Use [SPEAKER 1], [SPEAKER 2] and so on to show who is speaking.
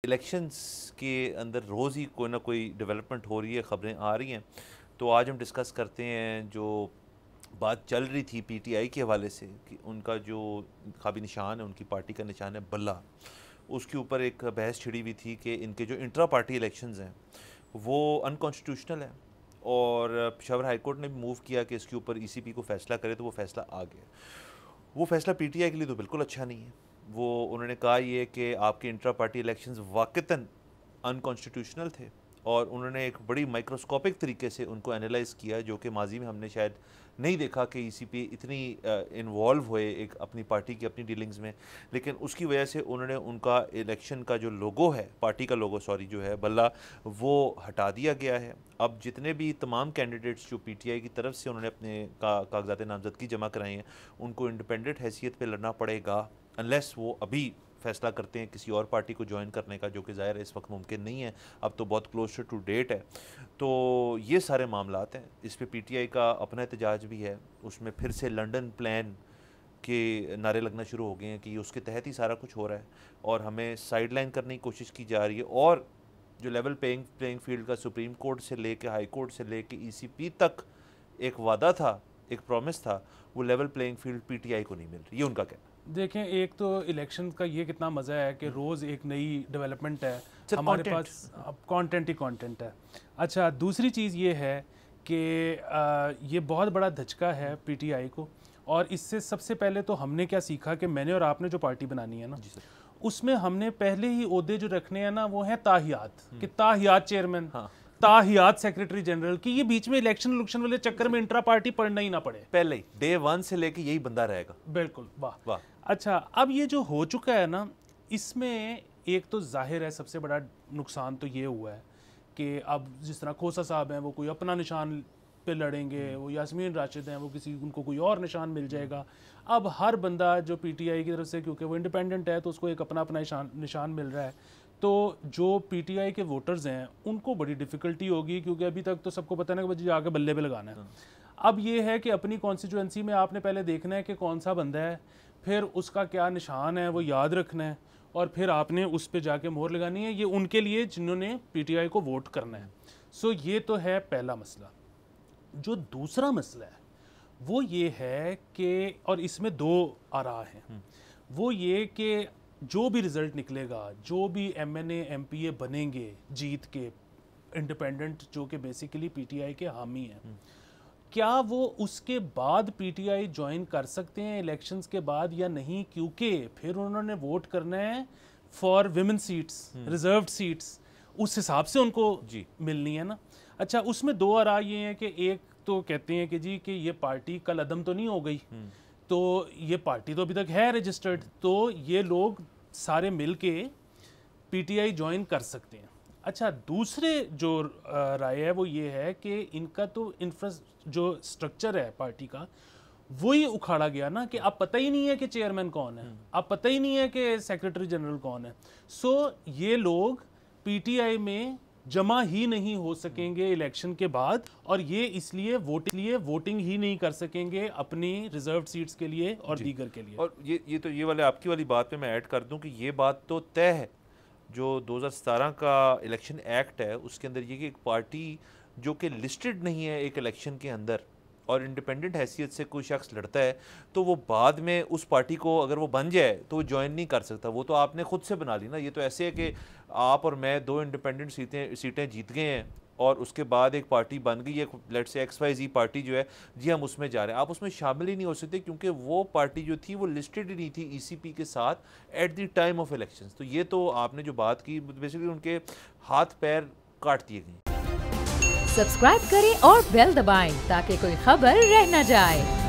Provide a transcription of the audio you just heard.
[SPEAKER 1] Elections के अंदर रोज़ ही कोई ना कोई डेवलपमेंट हो रही है, ख़बरें आ रही हैं। तो आज हम डिस्कस करते हैं जो बात चल रही थी पीटीआई के हवाले से कि उनका जो इंतखाबी निशान है, उनकी पार्टी का निशान है बल्ला। उसके ऊपर एक बहस छिड़ी हुई थी कि इनके जो इंट्रा पार्टी इलेक्शंस हैं वो अनकॉन्स्टिट्यूशनल हैं और पेशावर हाई कोर्ट ने भी मूव किया कि इसके ऊपर ईसीपी को फ़ैसला करे, तो वो फ़ैसला आ गया। वो फ़ैसला पीटीआई के लिए तो बिल्कुल अच्छा नहीं है। वो उन्होंने कहा ये कि आपके इंट्रा पार्टी इलेक्शंस वाक़तन अनकॉन्स्टिट्यूशनल थे और उन्होंने एक बड़ी माइक्रोस्कोपिक तरीके से उनको एनालाइज़ किया, जो कि माजी में हमने शायद नहीं देखा कि ईसीपी इतनी इन्वॉल्व हुए एक अपनी पार्टी की अपनी डीलिंग्स में। लेकिन उसकी वजह से उन्होंने उनका इलेक्शन का जो लोगो है, पार्टी का लोगो सॉरी जो है बल्ला, वो हटा दिया गया है। अब जितने भी तमाम कैंडिडेट्स जो पीटीआई की तरफ से उन्होंने अपने कागजात नामजदगी जमा कराए हैं, उनको इंडिपेंडेंट हैसियत पे लड़ना पड़ेगा, अनलेस वो अभी फ़ैसला करते हैं किसी और पार्टी को ज्वाइन करने का, जो कि ज़ाहिर है इस वक्त मुमकिन नहीं है, अब तो बहुत क्लोज टू डेट है। तो ये सारे मामलात हैं। इस पे पीटीआई का अपना एहतजाज भी है। उसमें फिर से लंदन प्लान के नारे लगना शुरू हो गए हैं कि उसके तहत ही सारा कुछ हो रहा है और हमें साइडलाइन करने की कोशिश की जा रही है। और जो लेवल प्लेइंग फील्ड का सुप्रीम कोर्ट से लेके हाई कोर्ट से लेके ईसीपी तक एक वादा था, एक प्रॉमिस था, वो लेवल प्लेइंग फील्ड पीटीआई को नहीं मिल रही। ये उनका कहना।
[SPEAKER 2] देखें, एक तो इलेक्शन का ये कितना मज़ा है कि रोज़ एक नई डेवलपमेंट है हमारे पास, अब कंटेंट ही कंटेंट है। अच्छा, दूसरी चीज़ ये है कि ये बहुत बड़ा धचका है पीटीआई को, और इससे सबसे पहले तो हमने क्या सीखा कि मैंने और आपने जो पार्टी बनानी है ना, उसमें हमने पहले ही ओहदे जो रखने हैं ना वो हैं ताहियात, कि ताहियात चेयरमैन, हाँ, ताहियात सेक्रेटरी जनरल, की ये बीच में इलेक्शन वाले चक्कर में इंट्रा पार्टी पढ़ना ही ना पड़े, पहले ही
[SPEAKER 1] डे 1 से लेके यही बंदा रहेगा।
[SPEAKER 2] बिल्कुल, वाह वाह। अच्छा, अब ये जो हो चुका है ना, इसमें एक तो जाहिर है सबसे बड़ा नुकसान तो ये हुआ है कि अब जिस तरह खोसा साहब हैं वो कोई अपना निशान पे लड़ेंगे, वो यास्मीन राशिद हैं वो किसी, उनको कोई और निशान मिल जाएगा। अब हर बंदा जो पीटीआई की तरफ से, क्योंकि वो इंडिपेंडेंट है, तो उसको एक अपना अपना निशान मिल रहा है। तो जो पीटीआई के वोटर्स हैं उनको बड़ी डिफ़िकल्टी होगी, क्योंकि अभी तक तो सबको पता है ना कि जाके बल्ले पे लगाना है। अब ये है कि अपनी कॉन्स्टिट्यूएंसी में आपने पहले देखना है कि कौन सा बंदा है, फिर उसका क्या निशान है वो याद रखना है, और फिर आपने उस पर जाके मोहर लगानी है। ये उनके लिए जिन्होंने पीटीआई को वोट करना है। सो ये तो है पहला मसला। जो दूसरा मसला है वो ये है कि, और इसमें दो आरा हैं, वो ये कि जो भी रिज़ल्ट निकलेगा, जो भी एमएनए एमपीए बनेंगे जीत के इंडिपेंडेंट, जो कि बेसिकली पीटीआई के हामी हैं, क्या वो उसके बाद पीटीआई ज्वाइन कर सकते हैं इलेक्शंस के बाद या नहीं, क्योंकि फिर उन्होंने वोट करना है for women seats, reserved seats, उस हिसाब से उनको जी मिलनी है ना। अच्छा, उसमें दो आरा ये हैं कि एक तो कहते हैं कि जी कि ये पार्टी कल अदम तो नहीं हो गई, तो ये पार्टी तो अभी तक है रजिस्टर्ड, तो ये लोग सारे मिल के पीटीआई ज्वाइन कर सकते हैं। अच्छा, दूसरे जो राय है वो ये है कि इनका तो जो स्ट्रक्चर है पार्टी का वही उखाड़ा गया ना, कि अब पता ही नहीं है कि चेयरमैन कौन है, अब पता ही नहीं है कि सेक्रेटरी जनरल कौन है। सो ये लोग पीटीआई में जमा ही नहीं हो सकेंगे इलेक्शन के बाद, और ये इसलिए वोटिंग ही नहीं कर सकेंगे अपनी रिजर्व सीट्स के लिए और दीगर के लिए।
[SPEAKER 1] और ये वाले आपकी वाली बात पे मैं ऐड कर दूं कि ये बात तो तय है, जो 2017 का इलेक्शन एक्ट है उसके अंदर ये कि एक पार्टी जो कि लिस्टेड नहीं है एक इलेक्शन के अंदर और इंडिपेंडेंट हैसियत से कोई शख्स लड़ता है, तो वो बाद में उस पार्टी को अगर वो बन जाए तो वो ज्वाइन नहीं कर सकता। वो तो आपने खुद से बना ली ना। ये तो ऐसे है कि आप और मैं 2 इंडिपेंडेंट सीटें जीत गए हैं और उसके बाद एक पार्टी बन गई है, लेट्स से XYZ पार्टी जो है, जी हम उसमें जा रहे हैं। आप उसमें शामिल ही नहीं हो सकते क्योंकि वो पार्टी जो थी वो लिस्टेड ही नहीं थी ईसीपी के साथ at the time of elections. तो ये तो आपने जो बात की, बेसिकली उनके हाथ पैर काट दिए गए।
[SPEAKER 3] सब्सक्राइब करें और बेल दबाएं ताकि कोई खबर रह न जाए।